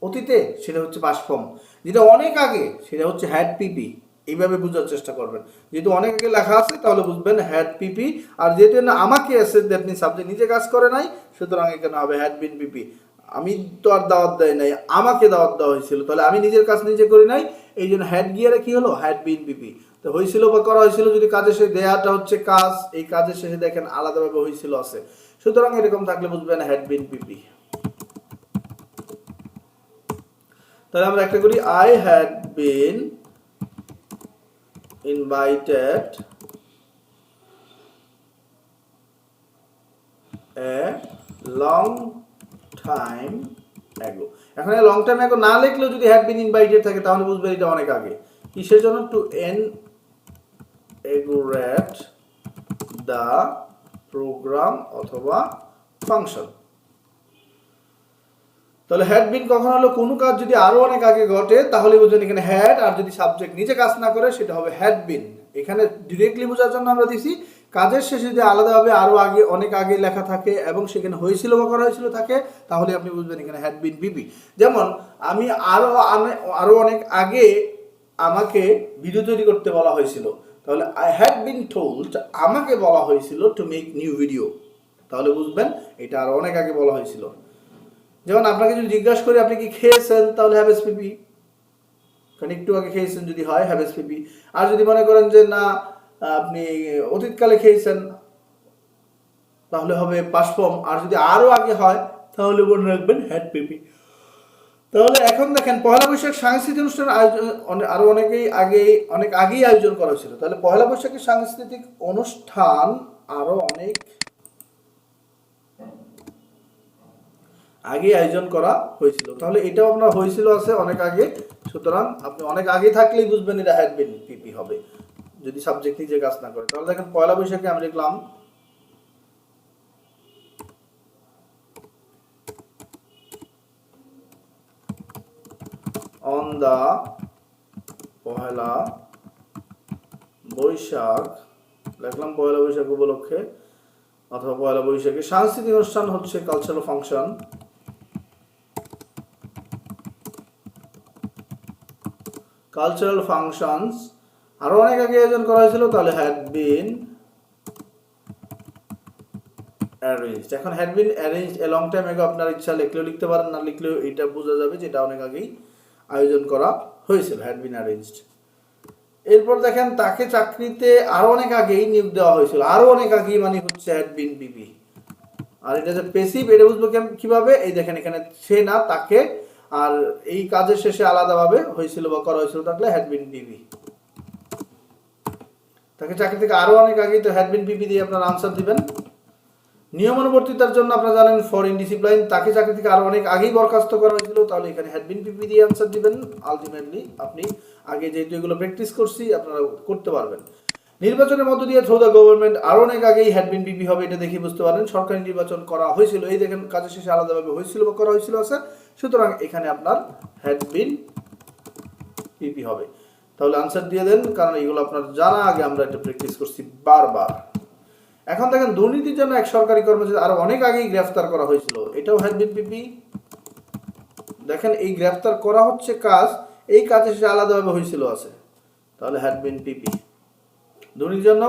অতীতে সেটা হচ্ছে পাস্ট ফর্ম, যেটা অনেক আগে সেটা হচ্ছে হ্যাড পিপি। এইভাবে বোঝার চেষ্টা করবেন। যেহেতু অনেক আগে লেখা আছে তাহলে বুঝবেন হ্যাড পিপি, আর যেহেতু না আমাকে আছে দ্যাট মিন সাবজেক্ট নিজে কাজ করে নাই, সুতরাং এখানে হবে হ্যাড বিন পিপি। আমি তো আর দাওয়াত দেয় নাই, আমাকে দাওয়াত দেওয়া হয়েছিল, তাহলে আমি নিজের কাজ নিজে করি নাই, এই জন্য হ্যাড গিয়ারে কি হলো হ্যাড বিন পিপি। তো হয়েছিল বা করা হয়েছিল যদি কাজে শেষে দেয়াটা হচ্ছে কাজ, এই কাজের শেষে দেখেন আলাদাভাবে হয়েছিল আছে, সুতরাং এরকম থাকলে বুঝবেন হ্যাড বিন পিপি। তাহলে আমরা একটা করি I had bin invited a long time ago। এখন এই লং টাইম ago না লিখলেও যদি হ্যাড বিন ইনভাইটেড থাকে তাহলে বুঝবেন এটা অনেক আগে। কিসের জন্য? টু inaugurate the program অথবা ফাংশন। তাহলে হ্যাড বিন কখন হলো? কোনো কাজ যদি আরো অনেক আগে ঘটে তাহলে বুঝবেন এখানে হ্যাড, আর যদি সাবজেক্ট নিজে কাজ না করে সেটা হবে হ্যাড বিন। এখানে ডিরেক্টলি বোঝার জন্য আমরা দিছি কাজের শেষে যদি আলাদাভাবে আরো আগে অনেক আগে লেখা থাকে এবং সেখানে হয়েছিল বা করা হয়েছিল থাকে তাহলে আপনি বুঝবেন এখানে হ্যাড বিন পিপি। যেমন আমি আরো অনেক আগে আমাকে ভিডিও তৈরি করতে বলা হয়েছিল, তাহলে আই হ্যাড বিন টোল্ড, আমাকে বলা হয়েছিল টু মেক নিউ ভিডিও, তাহলে বুঝবেন এটা আরো অনেক আগে বলা হয়েছিল। যেমন আপনাকে যদি জিজ্ঞাসা করি আপনি কি খেয়েছেন, তাহলে হ্যাভ এসপিপি, কারণ একটু আগে খেয়েছেন যদি হয় হ্যাভ এসপিপি। আর যদি মনে করেন যে না আপনি অতীতকালে খেয়েছেন তাহলে হবে পাস্ট ফর্ম, আর যদি আরো আগে হয় তাহলে মনে রাখবেন হ্যাড পিপি। তাহলে এখন দেখেন পয়লা বৈশাখ সাংস্কৃতিক অনুষ্ঠান আয়োজন আরো অনেক আগেই আয়োজন করা হয়েছিল, তাহলে পয়লা বৈশাখের সাংস্কৃতিক অনুষ্ঠান আরো অনেক আগে আয়োজন করা হয়েছিল, তাহলে এটাও আপনার হয়েছিল আছে অনেক আগে, সুতরাং আপনি অনেক আগে থাকলেই বুঝবেন এটা হ্যাড বিন পিপি হবে যদি সাবজেক্ট নিজে কাজ না করে। তাহলে দেখেন পয়লা বৈশাখে আমরা লিখলাম অন দা পয়লা বৈশাখ, লিখলাম পয়লা বৈশাখ উপলক্ষে অথবা পয়লা বৈশাখে সাংস্কৃতিক অনুষ্ঠান হচ্ছে কালচারাল ফাংশন, কালচারাল ফাংশনস আরো অনেক আগে আয়োজন করা হয়েছিল, তাহলে হ্যাড বিন অ্যারেঞ্জড। এখন had been arranged a long time আগে আপনার ইচ্ছা লিখলেও লিখতে পারেন, না লিখলেও এটা বোঝা যাবে যে এটা অনেক আগেই আয়োজন করা হয়েছিল, হ্যাড বিন অ্যারেঞ্জড। এরপর দেখেন তাকে চাকরিতে আরো অনেক আগেই নিয়োগ দেওয়া হয়েছিল, আরো অনেক আগেই মানে হচ্ছে হ্যাড বিন পিপি। আর এটা যে প্যাসিভ এটা বুঝবো কিভাবে, এই দেখেন এখানে সে না তাকে, আর এই কাজের শেষে আলাদাভাবে হয়েছিল বা করা হয়েছিল থাকলে হ্যাড বিন পিপি। তাকে চাকরি থেকে আরো অনেক আগেই, তো হ্যাড বিন পিপি দিয়ে আপনার আনসার দিবেন। নিয়মানুবর্তিতার জন্য আপনারা জানেন ফর ইনডিসিপ্লিন, তাকে চাকরি থেকে আরো অনেক আগেই বরখাস্ত করা হয়েছিল, তাহলে এখানে হ্যাড বিন পিপি দিয়ে আনসার দিবেন। আলটিমেটলি আপনি আগে যেহেতু এগুলো প্র্যাকটিস করছি আপনারা করতে পারবেন। নির্বাচনের মধ্য দিয়ে থ্রু দ্য গভর্নমেন্ট আরো অনেক আগেই হ্যাড বিন পিপি হবে, এটা দেখে বুঝতে পারেন সরকারি নির্বাচন করা হয়েছিল, এই দেখেন কাজের শেষে আলাদাভাবে হয়েছিল বা করা হয়েছিল আছে, সুতরাং এখানে আপনার হ্যাড বিন পিপি হবে। তাহলে আনসার দিয়ে দেন, কারণ এগুলো আপনার জানা আগে আমরা এটা প্র্যাকটিস করছি বারবার। এখন দেখেন দুর্নীতির জন্য এক সরকারি কর্মচারী আরো অনেক আগেই গ্রেফতার করা হয়েছিল, এটাও হ্যাড বিন পিপি। দেখেন এই গ্রেফতার করা হচ্ছে কাজ, এই কাজের শেষে আলাদাভাবে হয়েছিল আছে, তাহলে হ্যাড বিন পিপি। দুর্নীতির জন্য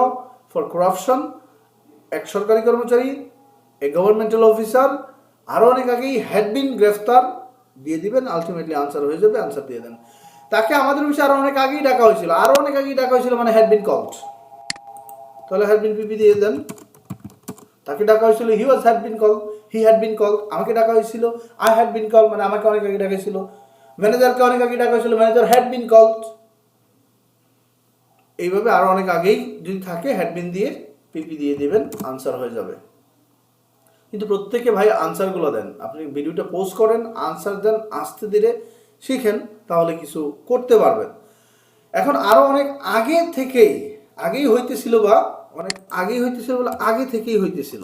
ফর করাপশন এক সরকারি কর্মচারী এ গভর্নমেন্টাল অফিসার আরো অনেক আগেই হ্যাড বিন গ্রেফতার দিয়ে দিবেন, আলটিমেটলি আনসার হয়ে যাবে, আনসার দিয়ে দেন। তাকে আমাদের অফিসে আরো অনেক আগেই ডাকা হয়েছিল, আরো অনেক আগেই ডাকা হয়েছিল মানে হ্যাড বিন কল্ড, তাহলে হ্যাড বিন পিপি দিয়ে দেন। তাকে ডাকা হয়েছিল he was had been call, he had been call, আমাকে ডাকা হয়েছিল আই হ্যাড বিন কল মানে আমাকে অনেক আগে ডাকা হয়েছিল। ম্যানেজারকে অনেক আগে ডাকা হয়েছিল, ম্যানেজার হ্যাড বিন কলড। এইভাবে আরো অনেক আগেই যদি থাকে হ্যাড বিন দিয়ে পিপি দিয়ে দিবেন, আনসার হয়ে যাবে। কিন্তু প্রত্যেকে ভাই আনসারগুলো দেন, আপনি ভিডিওটা পোস্ট করেন আনসার দেন, আস্তে ধীরে শিখেন তাহলে কিছু করতে পারবেন। এখন আরো অনেক আগে থেকেই আগেই হইতেছিল বা অনেক আগেই হইতেছিল বলে আগে থেকেই হইতেছিল,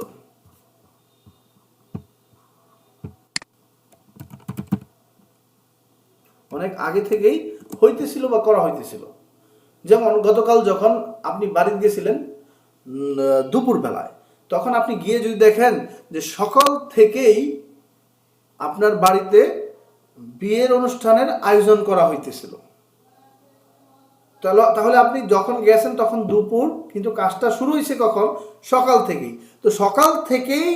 অনেক আগে থেকেই হইতেছিল বা করা হইতেছিল। যেমন গতকাল যখন আপনি বাড়িতে গেছিলেন দুপুর বেলায়, তখন আপনি গিয়ে যদি দেখেন যে সকাল থেকেই আপনার বাড়িতে বিয়ের অনুষ্ঠানের আয়োজন করা হইতেছিল, তাহলে আপনি যখন গেছেন তখন দুপুর, কিন্তু কাজটা শুরু হয়েছে কখন? সকাল থেকেই। তো সকাল থেকেই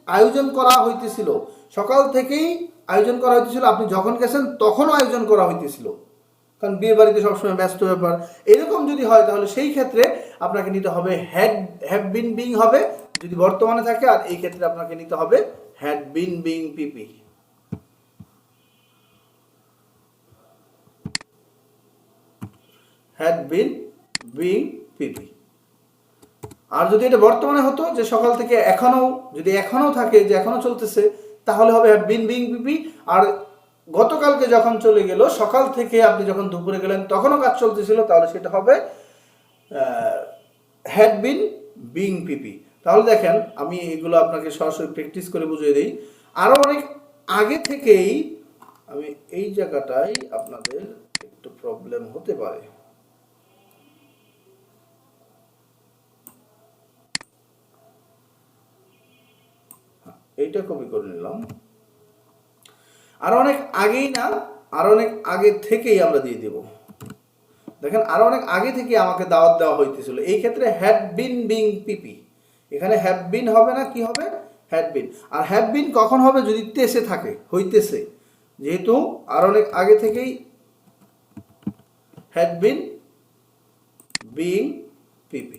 আয়োজন করা হইতেছিল, সকাল থেকেই আয়োজন করা হইতেছিল, আপনি যখন গেছেন তখনও আয়োজন করা হইতেছিল, কারণ বিয়ে বাড়িতে সবসময় ব্যস্ত ব্যাপার। এরকম যদি হয় তাহলে সেই ক্ষেত্রে আপনাকে নিতে হবে হ্যাভ বিন বিং হবে যদি বর্তমানে থাকে, আর এই ক্ষেত্রে আপনাকে নিতে হবে had been being PP. Had been being PP. আর যদি এটা বর্তমানে হতো যে সকাল থেকে এখনো, যদি এখনো থাকে যে এখনো চলতেছে, তাহলে হবে হ্যাড বিন বিং পিপি। আর গতকালকে যখন চলে গেল, সকাল থেকে আপনি যখন দুপুরে গেলেন তখনও কাজ চলতেছিল, তাহলে সেটা হবে হ্যাড বিন বিং পিপি। তাহলে দেখেন আমি এগুলো আপনাকে সরাসরি প্র্যাকটিস করে বুঝিয়ে দিই। আরো অনেক আগে থেকেই, আমি এই জায়গাটায় আপনাদের একটু প্রবলেম হতে পারে, এইটা কপি করে নিলাম। আরো অনেক আগেই না, আরো অনেক আগে থেকেই আমরা দিয়ে দেব। দেখেন আরো অনেক আগে থেকে আমাকে দাওয়াত দেওয়া হইতেছিল, এই ক্ষেত্রে হ্যাড বিন বিং পিপি। এখানে হ্যাভ বিন হবে না, কি হবে? Had bin. R have been কখন হবে? যদি তেসে থাকে, হইতেছে, যেহেতু আরো অনেক আগে থেকেই হ্যাড বিন বিং পিপি।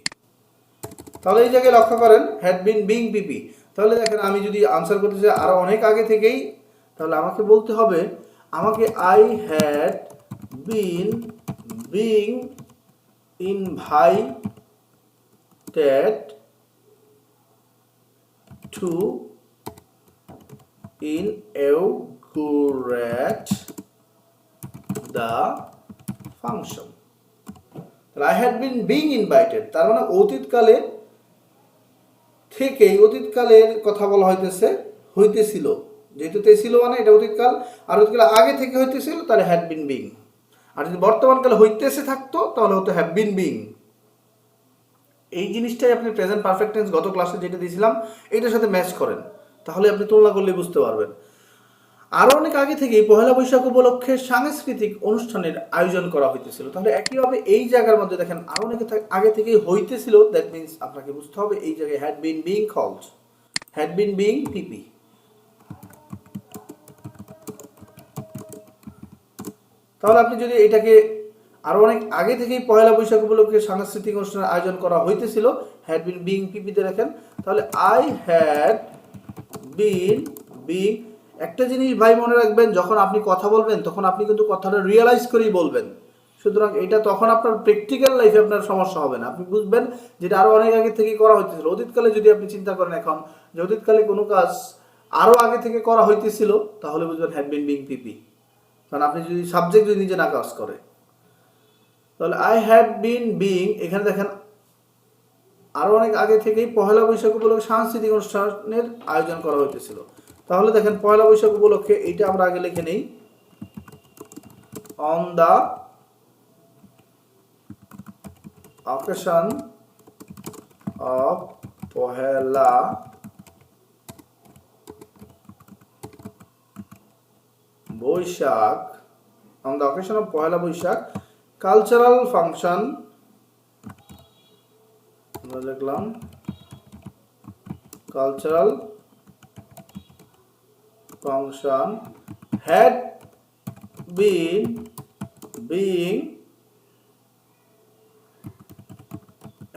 তাহলে এই জায়গায় লক্ষ্য করেন হ্যাড বিন বিং পিপি। তাহলে দেখেন আমি যদি আনসার করতে চাই আরো অনেক আগে থেকেই, তাহলে আমাকে বলতে হবে, আমাকে I had been being invited to inaugurate the function. I had been being invited, তার মানে অতীতকালে থেকেই, অতীতকালের কথা বলা হইতেছিল, যেহেতু তেছিল মানে এটা অতীতকাল, আর অতীতকাল আগে থেকে হইতেছিল, তাহলে হ্যাড বিন বিং। আর যদি বর্তমানকালে হইতেছে থাকতো তাহলে হতো হ্যাভ বিন বিং। এই জিনিসটাই আপনি প্রেজেন্ট পারফেক্ট টেন্স গত ক্লাসে যেটা দিয়েছিলাম এটার সাথে ম্যাচ করেন, তাহলে আপনি তুলনা করলে বুঝতে পারবেন। আরো অনেক আগে থেকেই পহেলা বৈশাখ উপলক্ষে সাংস্কৃতিক অনুষ্ঠানের আয়োজন করা হইতেছিল। তাহলে একইভাবে এই জায়গার মধ্যে দেখেন আরো অনেক আগে থেকেই হইতেছিল, দ্যাট মিন্স আপনাকে বুঝতে হবে এই জায়গায় had been being called, had been being PP. তাহলে আপনি যদি এটাকে আরো অনেক আগে থেকেই পহেলা বৈশাখ উপলক্ষে সাংস্কৃতিক অনুষ্ঠানের আয়োজন করা হইতেছিল, হ্যাড বিন বিং পিপিতে রাখেন, তাহলে আই হ্যাড বিন বিং। একটা জিনিস ভাই মনে রাখবেন, যখন আপনি কথা বলবেন তখন আপনি কিন্তু কথাটা রিয়েলাইজ করেই বলবেন, সুতরাং এটা তখন আপনার প্র্যাকটিক্যাল লাইফে আপনার সমস্যা হবে না, আপনি বুঝবেন যেটা আরো অনেক আগে থেকে করা হইতেছিল। অতীতকালে যদি আপনি চিন্তা করেন এখন যে অতীতকালে কোনো কাজ আরো আগে থেকে করা হইতেছিল, তাহলে বুঝবেন হ্যাড বিন বিং পিপি, কারণ আপনি যদি সাবজেক্ট যদি নিজে না কাজ করে। তাহলে আই হ্যাড বিন বিং, এখানে দেখেন আরো অনেক আগে থেকেই পহেলা বৈশাখ উপলক্ষে সাংস্কৃতিক অনুষ্ঠানের আয়োজন করা হইতেছিল। তাহলে দেখেন পয়লা বৈশাখ উপলক্ষে এইটা আমরা আগে লিখে নেই, on the occasion of Pohela Boishakh, on the occasion of Pohela Boishakh cultural function, আমরা লিখলাম cultural function had been being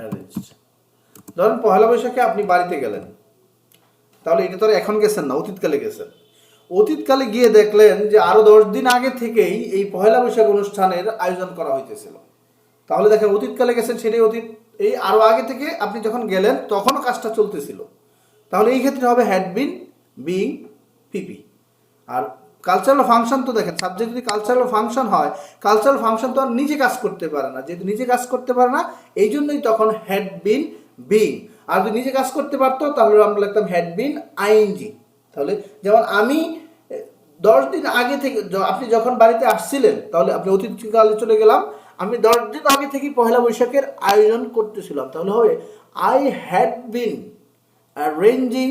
arranged. ধরেন পহেলা বৈশাখে আপনি বাড়িতে গেলেন, তাহলে এটা তো এখন গেছেন না, অতীতকালে গেছেন। অতীতকালে গিয়ে দেখলেন যে আরো 10 দিন আগে থেকেই এই পহেলা বৈশাখ অনুষ্ঠানের আয়োজন করা হইতেছিল, তাহলে দেখেন অতীতকালে গেছেন, সেটাই অতীত। এই আরো আগে থেকে আপনি যখন গেলেন তখনও কাজটা চলতেছিল, তাহলে এই ক্ষেত্রে হবে হ্যাড বিন বিং পিপি। আর কালচারাল ফাংশন তো দেখেন, সাবজেক্ট যদি কালচারাল ফাংশন হয়, কালচারাল ফাংশন তো আর নিজে কাজ করতে পারে না, যেহেতু নিজে কাজ করতে পারে না এই জন্যই তখন হ্যাড বিন বিং। আর যদি নিজে কাজ করতে পারতো তাহলে আমরা লিখতাম হ্যাড বিন আইএনজি। তাহলে যেমন আমি 10 দিন আগে থেকে, আপনি যখন বাড়িতে আসছিলেন তাহলে আপনি অতীতকালে চলে গেলাম, আমি 10 দিন আগে থেকে পহেলা বৈশাখের আয়োজন করতেছিলাম, তাহলে হবে I had been arranging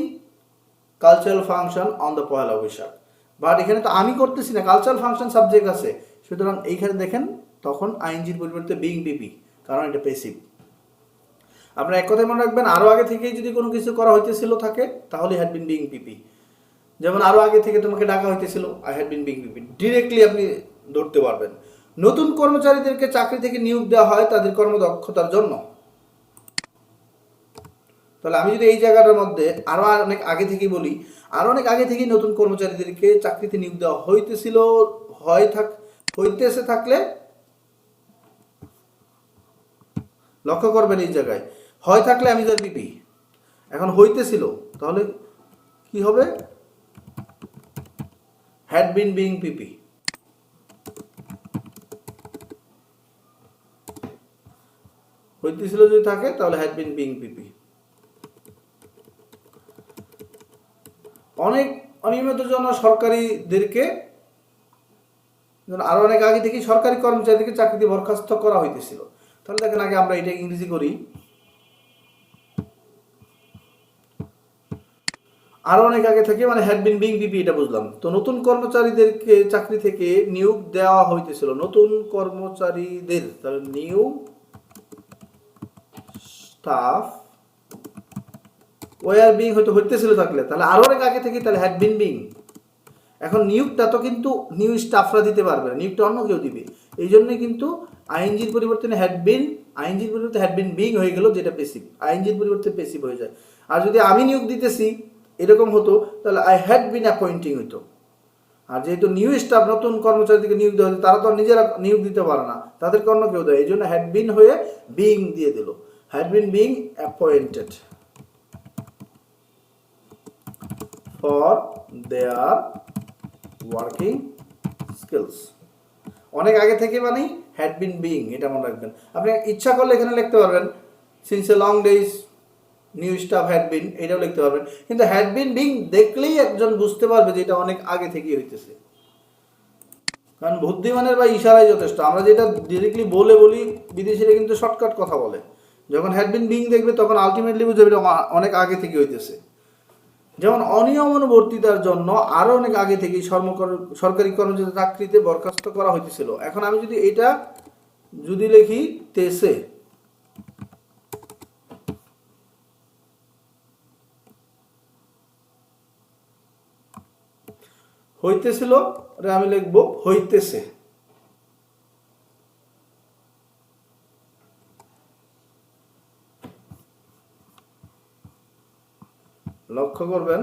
cultural function on the Pohela Boishakh. But এখানে তো আমি করতেছি না, কালচারাল ফাংশন সাবজেক্ট আছে, সুতরাং এইখানে দেখেন তখন আইএনজির পরিবর্তে বিং পিপি, কারণ এটা প্যাসিভ। আপনারা এক কথায় মনে রাখবেন, আরও আগে থেকেই যদি কোনো কিছু করা হইতেছিল থাকে তাহলে হ্যাড বিন বিং পিপি। যেমন আরও আগে থেকে তোমাকে ডাকা হইতেছিল, I had been being PP, directly আপনি ধরতে পারবেন। নতুন কর্মচারীদেরকে চাকরি থেকে নিয়োগ দেওয়া হয় তাদের কর্মদক্ষতার জন্য। তাহলে আমি যদি এই জায়গাটার মধ্যে আরও অনেক আগে থেকেই বলি, আরও অনেক আগে থেকেই নতুন কর্মচারীদেরকে চাকরিতে নিয়োগ দেওয়া হইতেছিল, হইতেছে থাকলে লক্ষ্য করবেন এই জায়গায় হয় থাকলে আমি যার পিপি, এখন হইতেছিল তাহলে কি হবে, হ্যাড বিন বিং পিপি। হইতেছিল যদি থাকে তাহলে হ্যাড বিন বিং পিপি। অনেক অনিয়মিতের জন্য সরকারিদেরকে আরো অনেক আগে থেকে সরকারি কর্মচারীদেরকে চাকরিতে বরখাস্ত করা হইতেছিল। তাহলে দেখেন আগে আমরা এটা ইংরেজি করি, আরো অনেক আগে থেকে মানে হ্যাড বিন বিং পিপি, এটা বুঝলাম। তো নতুন কর্মচারীদেরকে চাকরি থেকে নিয়োগ দেওয়া হইতেছিল, নতুন কর্মচারীদের, তাহলে নিউ স্টাফ ওয়ার বিং হইতেছিল থাকলে তাহলে আরো অনেক আগে থেকে তাহলে হ্যাড বিন বিং। এখন নিয়োগটা তো কিন্তু নিউ স্টাফরা দিতে পারবে না, নিয়োগটা অন্য কেউ দিবে। এই জন্যই কিন্তু আইএনজির পরিবর্তনে হ্যাড বিন, আইএনজির পরিবর্তে হ্যাড বিন বিং হয়ে গেল, যেটা প্যাসিভ। আইএনজির পরিবর্তে প্যাসিভ হয়ে যায়। আর যদি আমি নিয়োগ দিতেছি এরকম হতো তাহলে আই হ্যাড বিন অ্যাপয়েন্টিং হইতো। আর যেহেতু নিউ স্টাফ, নতুন কর্মচারীদেরকে নিয়োগ দেওয়া হতো, তারা তো নিজেরা নিয়োগ দিতে পারে না, তাদেরকে অন্য কেউ দেয়। এই জন্য হ্যাড বিন হয়ে বিং দিয়ে দিল, had been being appointed for their working skills. অনেক আগে থেকে মানে হ্যাড বিন বিং, এটা মনে রাখবেন। আপনি ইচ্ছা করলে এখানে লিখতে পারবেন since a long days new staff had been, এটাও লিখতে পারবেন। কিন্তু হ্যাড বিন বিং দেখলেই একজন বুঝতে পারবে যে এটা অনেক আগে থেকেই হইতেছে, কারণ বুদ্ধিমানের বা ইশারাই যথেষ্ট। আমরা যেটা ডিরেক্টলি বলি, বিদেশিরা কিন্তু শর্টকাট কথা বলে। যখন হ্যাড বিন বিং দেখবে তখন আলটিমেটলি বুঝবে এটা অনেক আগে থেকে হইতেছে। যেমন অনিয়মানুবর্তিতার জন্য আরো অনেক আগে থেকেই সরকারি কর্মচারী চাকরিতে বরখাস্ত করা হইতেছিল। এখন আমি যদি এটা যদি লিখি তেসে, হইতেছিল আমি লিখব হইতেছে। লক্ষ্য করবেন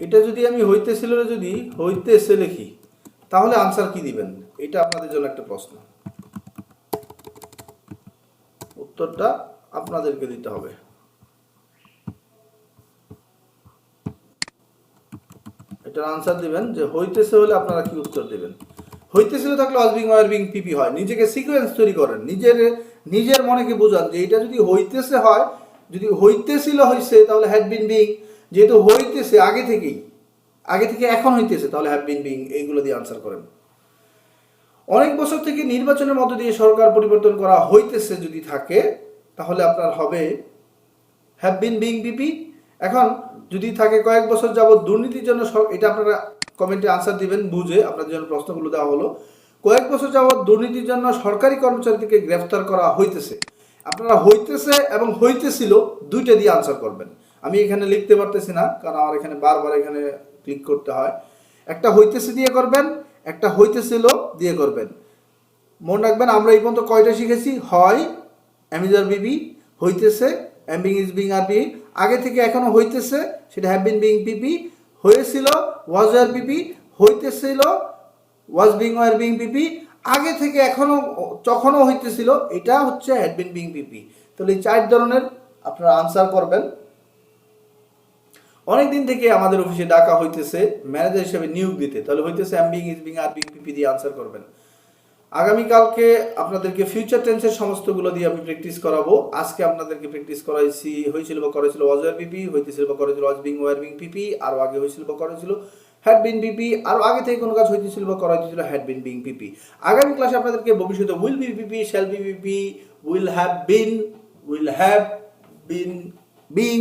এটা যদি আমি হইতেছিল যদি হইতেছে লিখি তাহলে আনসার কি দিবেন, এটা আপনাদের জন্য একটা প্রশ্ন। উত্তরটা আপনাদেরকে দিতে হবে। এটার আনসার দিবেন যে হইতেছে হলে আপনারা কি উত্তর দিবেন। হইতেছিল থাকলে was being were being PP হয়। নিজেকে সিকোয়েন্স তৈরি করেন, নিজের মনেকে বোঝান যে এটা যদি হইতেছে হয়, যদি হইতেছিল হইছে তাহলে হ্যাড বিন বিং, যেহেতু হইতেছে আগে থেকে এখন হইতেছে তাহলে হ্যাভ বিন বিং, এইগুলো দিয়ে আনসার করেন। অনেক বছর থেকে নির্বাচনের মধ্য দিয়ে সরকার পরিবর্তন করা হইতেছে যদি থাকে তাহলে আপনার হবে হ্যাভ বিন বিং পিপি। এখন যদি থাকে কয়েক বছর যাবত দুর্নীতির জন্য, এটা আপনারা কমেন্টে আনসার দিবেন বুঝে, আপনাদের জন্য প্রশ্নগুলো দেওয়া হলো। কয়েক বছর যাবত দুর্নীতির জন্য সরকারি কর্মচারীদেরকে গ্রেফতার করা হইতেছে। আপনারা হইতেছে এবং হইতেছিল দুইটা দিয়ে আনসার করবেন। আমি এখানে লিখতে পারতেছি না কারণ আমার এখানে বারবার এখানে ক্লিক করতে হয়। একটা হইতেছে দিয়ে করবেন, একটা হইতেছিল দিয়ে করবেন। মনে রাখবেন আমরা এই পর্যন্ত কয়টা শিখেছি, হয় অ্যামিজার বিবি, হইতেছে am being is being are be, আগে থেকে এখনো হইতেছে সেটা হ্যাভ বিন বিং পিপি, হয়েছিল ওয়াজ ওয়ার পিপি, হইতেছিল ওয়াজ বিং ওয়ার বিং পিপি, আগে থেকে এখনো যখনও হইতেছিল এটা হচ্ছে হ্যাড বিন বিং পিপি। তাহলে এই 4 ধরনের আপনারা আনসার করবেন। অনেকদিন থেকে আমাদের অফিসে ডাকা হইতেছে ম্যানেজার হিসেবে নিয়োগ দিতে, তাহলে হইতেছে am being is being are being PP দিয়ে আনসার করবেন। আগামীকালকে আপনাদেরকে ফিউচার টেন্সের সমস্তগুলো দিয়ে আমি প্র্যাকটিস করাবো। আজকে আপনাদেরকে প্র্যাকটিস করাইছি হয়েছিল বা করেছিল ওয়াজ ওয়ার পিপি, হইতেছিল বা করেছিল ওয়াজ বিং ওয়ার বিং পিপি, আরও আগে হয়েছিল বা করেছিল হ্যাড বিন পিপি, আরও আগে থেকে কোনো কাজ হইতেছিল বা করা হইতেছিল হ্যাড বিন বিং পিপি। আগামী ক্লাসে আপনাদেরকে ভবিষ্যতে will be PP, shall be PP, will have been being,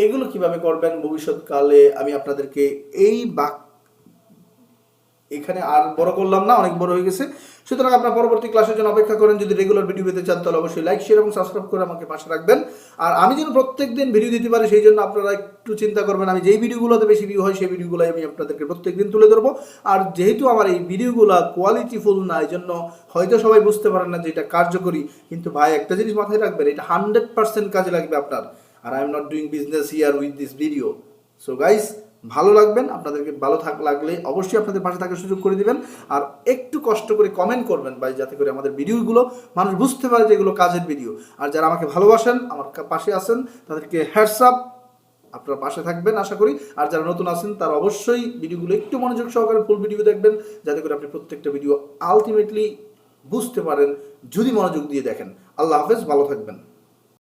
এগুলো কিভাবে করবেন ভবিষ্যৎকালে আমি আপনাদেরকে এই এখানে আর বড় করলাম না, অনেক বড় হয়ে গেছে। সুতরাং আপনার পরবর্তী ক্লাসের জন্য অপেক্ষা করেন। যদি রেগুলার ভিডিও পেতে চান তাহলে অবশ্যই লাইক, শেয়ার এবং সাবস্ক্রাইব করে আমাকে পাশে রাখবেন। আর আমি যেন প্রত্যেকদিন ভিডিও দিতে পারি সেই জন্য আপনারা একটু চিন্তা করবেন। আমি যেই ভিডিওগুলোতে বেশি ভিউ হয় সেই ভিডিওগুলোই আমি আপনাদেরকে প্রত্যেকদিন তুলে ধরবো। আর যেহেতু আমার এই ভিডিওগুলো কোয়ালিটিফুল না, এই জন্য হয়তো সবাই বুঝতে পারেন না যে এটা কার্যকরী, কিন্তু ভাই একটা জিনিস মাথায় রাখবেন, এটা 100% কাজে লাগবে আপনার। আর I am not doing business here with this video. So guys, ভালো লাগবেন, আপনাদেরকে ভালো লাগলে অবশ্যই আপনাদের পাশে থাকার সুযোগ করে দিবেন। আর একটু কষ্ট করে কমেন্ট করবেন ভাই, যাতে করে আমাদের ভিডিওগুলো মানুষ বুঝতে পারে যে এগুলো কাজের ভিডিও। আর যারা আমাকে ভালোবাসেন, আমার পাশে আছেন, তাদেরকে হ্যাটস আপ, আপনারা পাশে থাকবেন আশা করি। আর যারা নতুন আছেন তারা অবশ্যই ভিডিওগুলো একটু মনোযোগ সহকারে ফুল ভিডিও দেখবেন, যাতে করে আপনি প্রত্যেকটা ভিডিও আলটিমেটলি বুঝতে পারেন যদি মনোযোগ দিয়ে দেখেন। আল্লাহ হাফেজ, ভালো থাকবেন।